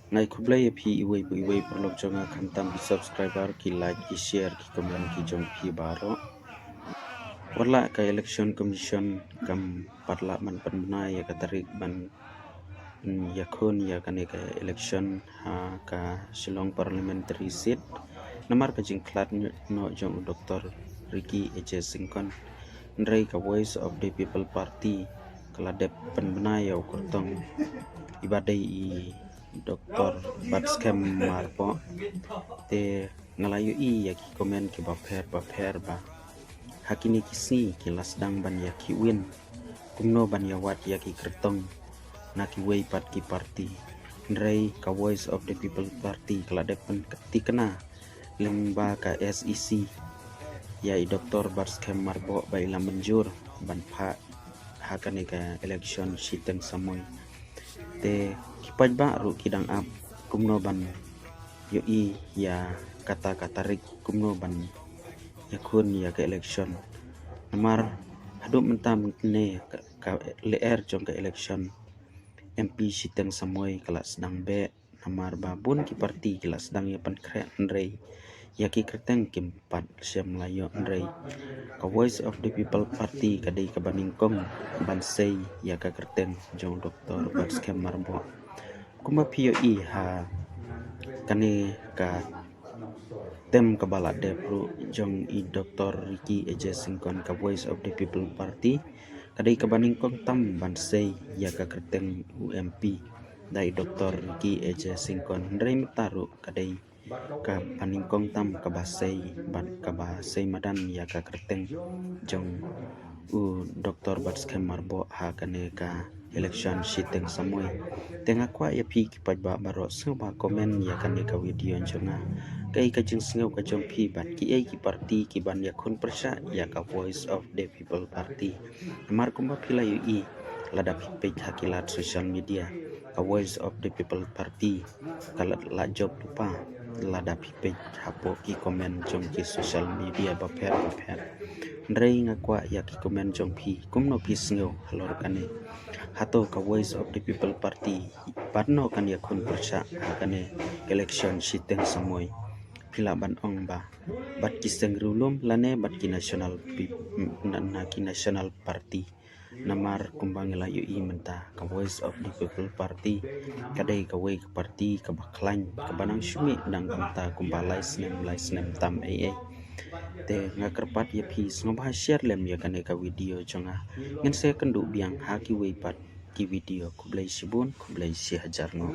Ngai kublai phi iwei perlok jonga khamtam ki subscriber ki like ki share ki comment ki jong phi baro wala ka election commission kam parla man panna ya ka tarik ban yakun ya kane ka election ha ka Shillong parliamentary seat namar ka jingklat no jong Dr. Ricky H. Singkon ndrai ka voice of the people party kala dep panna ya ukurtong ibadai I Dr. Batskem Marpo te ngalayu I ya ki komen ki baper ba hakini kisi ki lasdang ban ya ki win kumno ban ya wat ya ki kertong na ki way pat ki party ndrai ka voice of the people party kala depan ti kena lemba ka SEC ya I Dr. Batskem Marpo ba ila menjur ban pha hakane ka election siteng samoy te kipaj ba ru kidang ap kumno ban yo I ya kata rik kumno ban yakun ya ke election namar hadu mentam ne ka leer jong ke election MP siteng samoy kelas sedang be namar babun ki parti kelas sedang ya pan kre ndrei ya ki kerteng kimpat siam layo ndrei ka voice of the people party kadai ka baningkong bansei ya ka kerteng jong Dr. Batskem Marbo kuma pio I ha kane ka tem kabala depru jong I Dr. Ricky H. Singkon ka voice of the people party kadai ka baningkong tam bansei ya ka kerteng UMP dai Dr. Ricky H. Singkon ndrei mataru kadai ka paningkong tam ka basei madan ya ka kerteng jong Dr. Batskem Marbo ha kane ka election siteng samoy tenga kwa ya phi ki pajba baro suba komen ya kane ka video jonga kai ka jing sngau ka jong phi bat ki ai ki party ki ban ya khun prasha ya ka voice of the people party mar kumba phila yu I lada phi page hakilat social media ka voice of the people party kala la job lupa lada phi page hapo ki komen jong ki social media ba pher ndrei ngakwa ya ki komen jong phi kumno phi sngau halor kane hato ka voice of the people party patno kan ya khun prasha kane election siteng samoy phila ban ong ba bat ki sengrulum lane bat ki national party namar kumbang layu I menta ka voice of the people party kadai ka way ka party ka baklan ka banang syumi dang kamta kumbalai snem tam te ngakerpat ya phi snobha share lem ya kane ka video jonga ngin se kendu biang ha ki way pat ki video kublai sibun kublai si hajar no